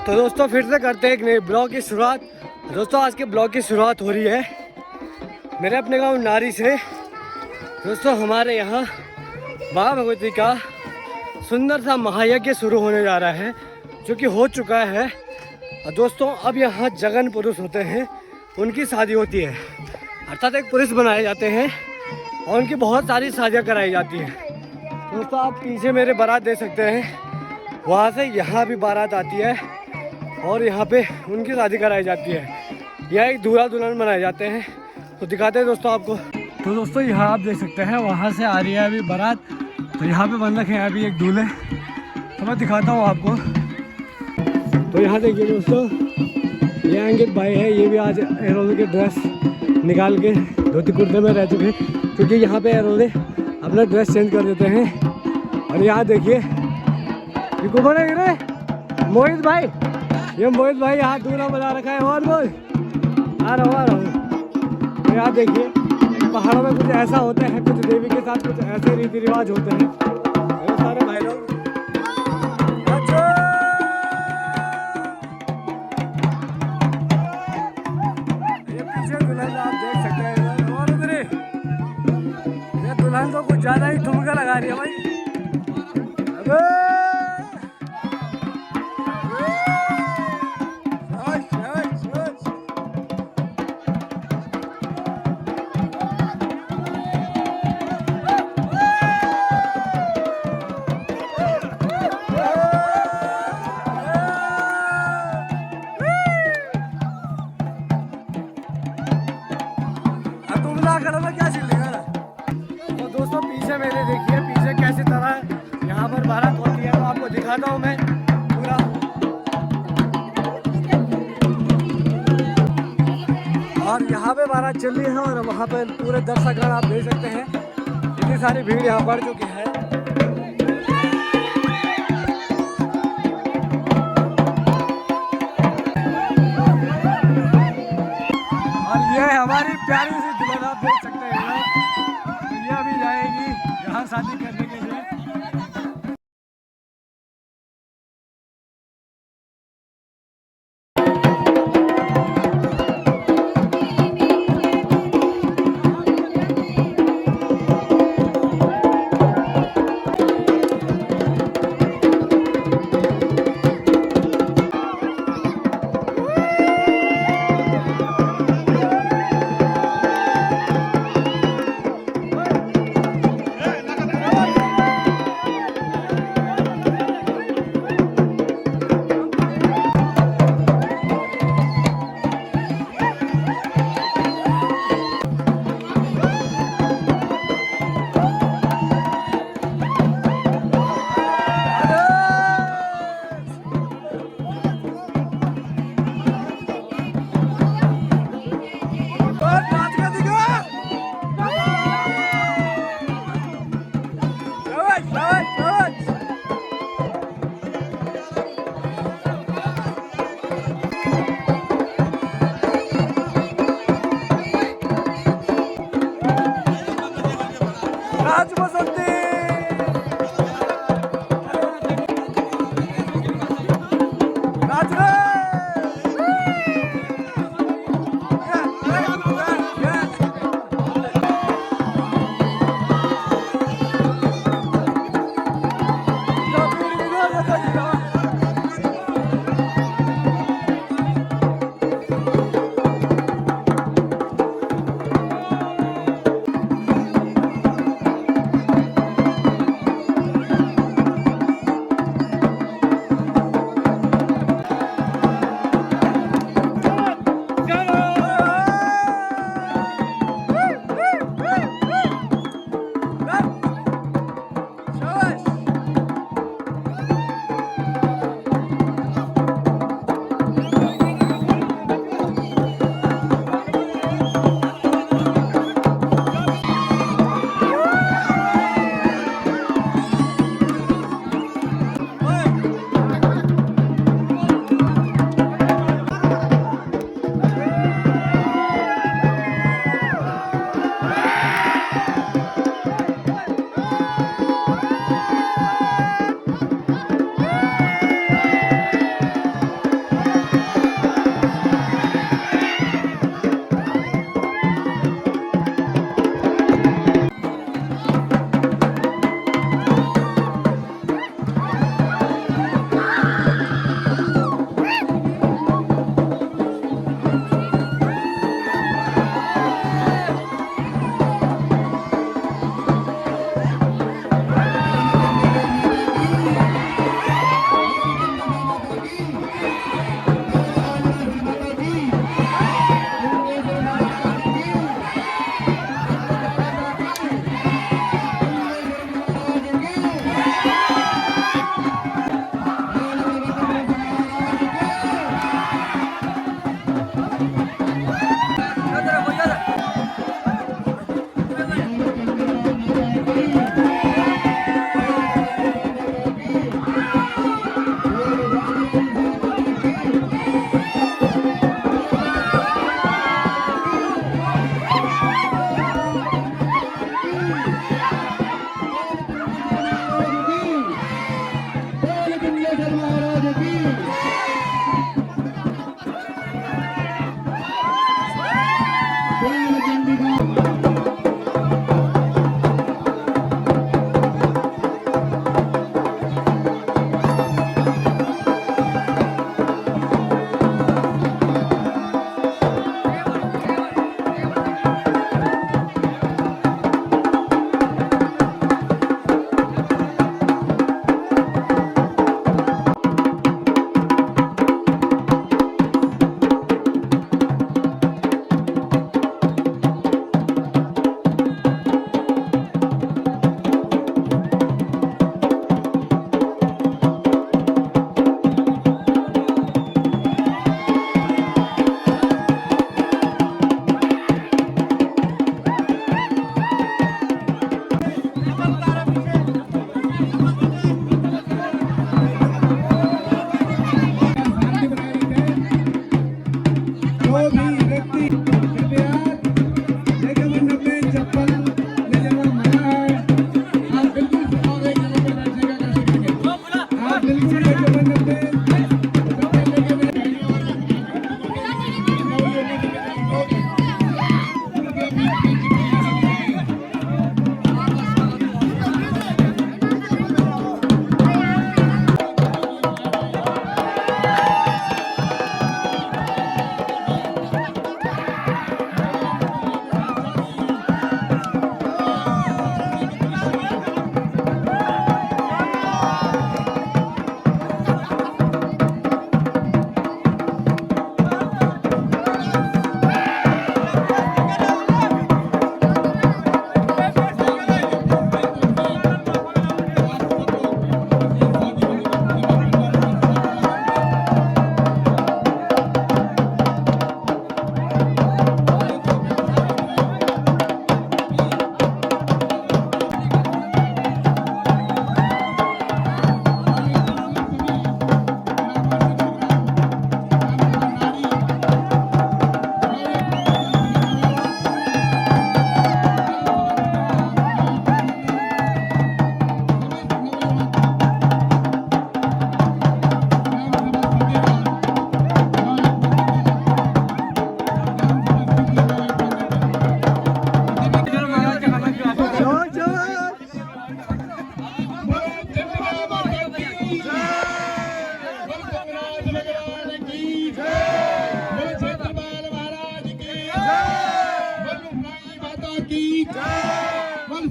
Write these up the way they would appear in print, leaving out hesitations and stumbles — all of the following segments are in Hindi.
तो दोस्तों फिर से करते हैं एक नए ब्लॉग की शुरुआत। दोस्तों आज के ब्लॉग की शुरुआत हो रही है मेरे अपने गांव नारी से। दोस्तों हमारे यहाँ माँ भगवती का सुंदर सा महायज्ञ शुरू होने जा रहा है, जो कि हो चुका है। और दोस्तों अब यहाँ जगन पुरुष होते हैं, उनकी शादी होती है, अर्थात एक पुरुष बनाए जाते हैं और उनकी बहुत सारी शादियाँ कराई जाती हैं। दोस्तों आप पीछे मेरे बारात देख सकते हैं, वहाँ से यहाँ भी बारात आती है और यहाँ पे उनकी शादी कराई जाती है। यह एक दूल्हा दुल्हन बनाए जाते हैं, तो दिखाते हैं दोस्तों आपको। तो दोस्तों यहाँ आप देख सकते हैं, वहाँ से आ रही है अभी बारात, तो यहाँ पे बन रखे हैं अभी एक दूल्हे, तो मैं दिखाता हूँ आपको। तो यहाँ देखिए दोस्तों, ये अंकित भाई है, ये भी आज एरोले के ड्रेस निकाल के धोती कुर्ते में रह चुके हैं, क्योंकि यहाँ पे एरोले अपना ड्रेस चेंज कर देते हैं। और यहाँ देखिए ये कौन है रे? मोहित भाई, ये मोहित भाई यहाँ दूल्हा बना रखा है। और बोल आ रहा हूँ। तो यहाँ देखिए पहाड़ों में कुछ ऐसा होता है, कुछ देवी के साथ कुछ ऐसे रीति रिवाज होते हैं। ये सारे भाई लोग ये पीछे दुल्हन आप देख सकते हैं। और उधर ये दुल्हन तो कुछ ज़्यादा ही ठुमका लगा रही है भाई। अबे क्या चल रहा है। तो दोस्तों पीछे मेरे देखिए, पीछे कैसी तरह यहाँ पर बारात होती है, तो आपको दिखाता हूँ मैं पूरा। और यहाँ पे बारात चल रही है और वहाँ पे पूरे दर्शकगण आप देख सकते हैं, इतनी सारी भीड़ यहाँ बढ़ चुकी है। और ये हमारी प्यारी सी दुल्हन आप देख सकते हैं, तो ये अभी जाएगी यहाँ शादी करने के लिए।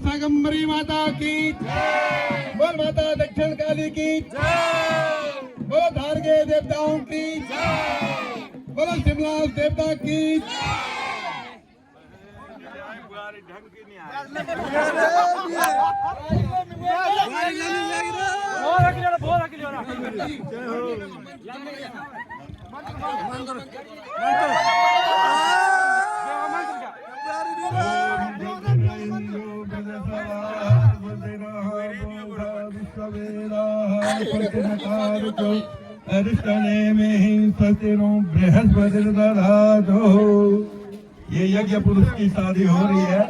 सागंबरी माता की जय, बोल माता दक्षिण काली की जय, बोलो धारगे देवताओं की जय, बोलो शिमला देवता की ये यज्ञ पुरुष की शादी हो रही है।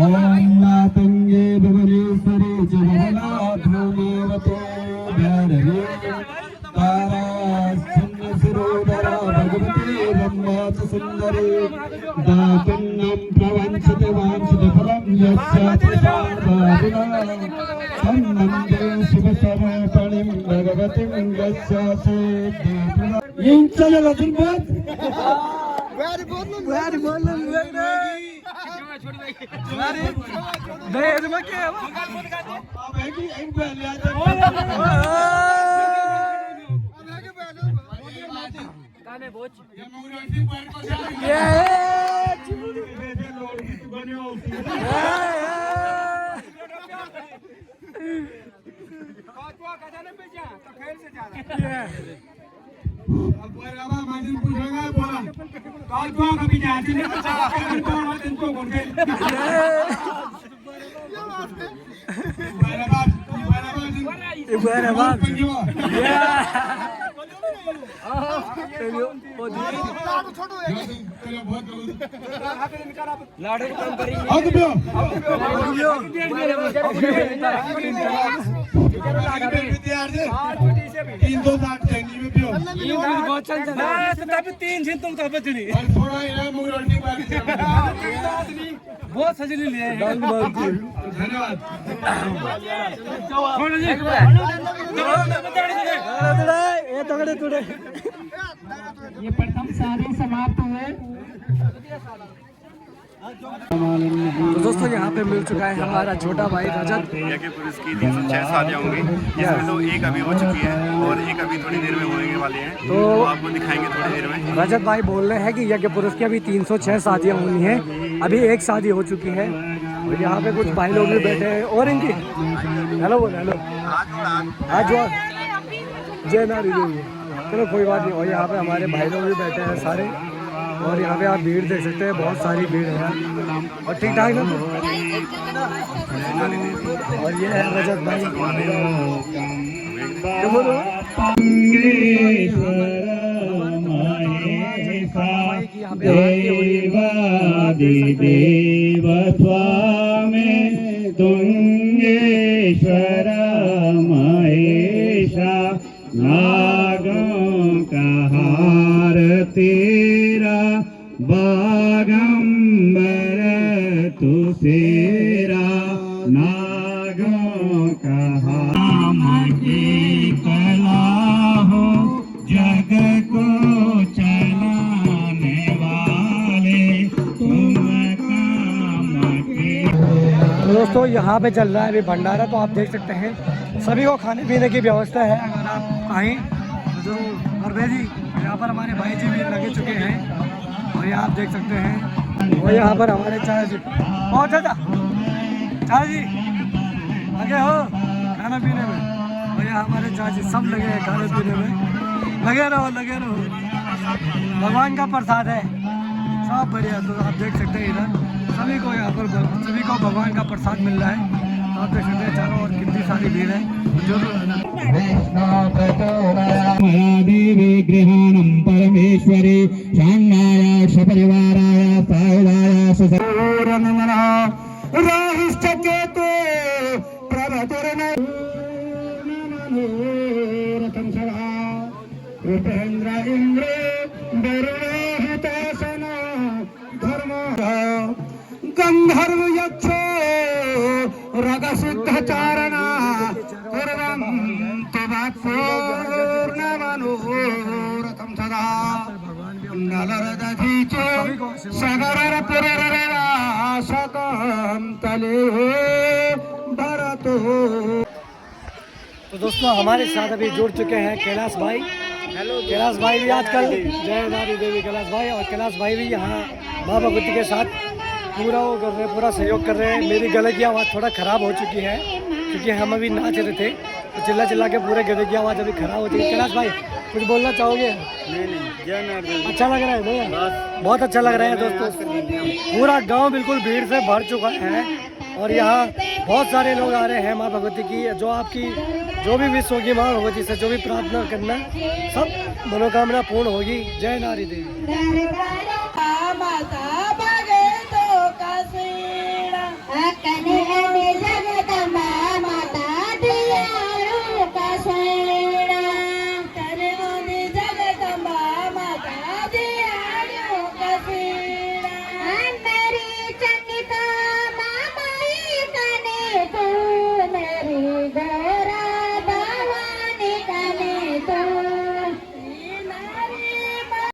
ओम नातंगे भुवनेश्वरी जगन्ना भूमिवतो भैरवी तारा छन्न सिरोदरा भगवती रम्मा च सुंदरी दातुन्नम प्रवंशते वांशते फलम बहुत सजनी लिए ये प्रथम शादी समाप्त हुए। तो दोस्तों यहाँ पे मिल चुका है हमारा छोटा भाई रजत। यज्ञ पुरुष की 306 शादियाँ होंगी, जिसमें तो एक अभी हो चुकी है और एक अभी थोड़ी देर में होने वाली हैं, तो आपको दिखाएंगे थोड़ी देर में। रजत भाई बोल रहे हैं कि यज्ञ पुरुष की अभी 306 शादियाँ हुई हैं, अभी एक शादी हो चुकी है। और यहाँ पे कुछ भाई लोग भी बैठे हैं और इनकी हेलो बोल हेलो आज जो जय नारी देवी। चलो कोई बात नहीं। और यहाँ पे हमारे भाई लोग भी बैठे हैं सारे, और यहाँ पे आप भीड़ देख सकते हैं, बहुत सारी भीड़ है और ठीक ठाक ना। और ये है रजत भाई। देवादिदेव स्वामी तुंगेश्वर महेशा नागों का हार तेरा बागंबर तू तेरा नागों का हार की कला हो जग को चलाने वाले तुम काम के। दोस्तों यहाँ पे चल रहा है अभी भंडारा, तो आप देख सकते हैं सभी को खाने पीने की व्यवस्था है। अगर आप आएँ तो और भाई जी यहाँ पर हमारे भाई जी भी लगे चुके हैं, और ये आप देख सकते हैं। और यहाँ पर हमारे चाचा जी बहुत चाचा जी लगे हो खाना पीने में, और यहाँ हमारे चाची सब लगे हैं खाने पीने में। लगे रहो भगवान का प्रसाद है सब बढ़िया। तो आप देख सकते हैं इधर सभी को यहाँ पर सभी को भगवान का प्रसाद मिल रहा है। तो आप देख सकते हैं चारों और कितनी सारी भीड़ है। जो देवी गृहाणं परमेश्वरी शान्नाय सपरिवाराय सायुधाय सुसौरनमनः राहिष्ठकेतु प्रभतुर्नमनोरथं सदा रूपेन्द्र इन्द्रे वरुणोहितासन धर्म गंधर्व यक्ष रगसिद्धचारणा पूर्वं पूर्णमनोरथं सदा नलरदधीचे सगरपुरराशकं तले भरतो। तो दोस्तों हमारे साथ अभी जुड़ चुके हैं कैलाश भाई। कैलाश भाई भी आजकल जय नारी देवी कैलाश भाई, और कैलाश भाई भी यहाँ माँ भगवती के साथ पूरा वो कर रहे हैं, पूरा सहयोग कर रहे हैं। मेरी गले की आवाज़ थोड़ा ख़राब हो चुकी है क्योंकि हम अभी नाच रहे थे, तो चिल्ला चिल्ला के पूरे गले की आवाज़ अभी ख़राब हो चुकी है। कैलाश भाई कुछ बोलना चाहोगे? अच्छा लग रहा है भैया, बहुत अच्छा लग रहा है दोस्तों। पूरा गांव बिल्कुल भीड़ से भर चुका है, और यहाँ बहुत सारे लोग आ रहे हैं माँ भगवती की। जो आपकी जो भी विश होगी माँ भगवती से, जो भी प्रार्थना करना, सब मनोकामना पूर्ण होगी। जय नारी देवी। माता भगे तो का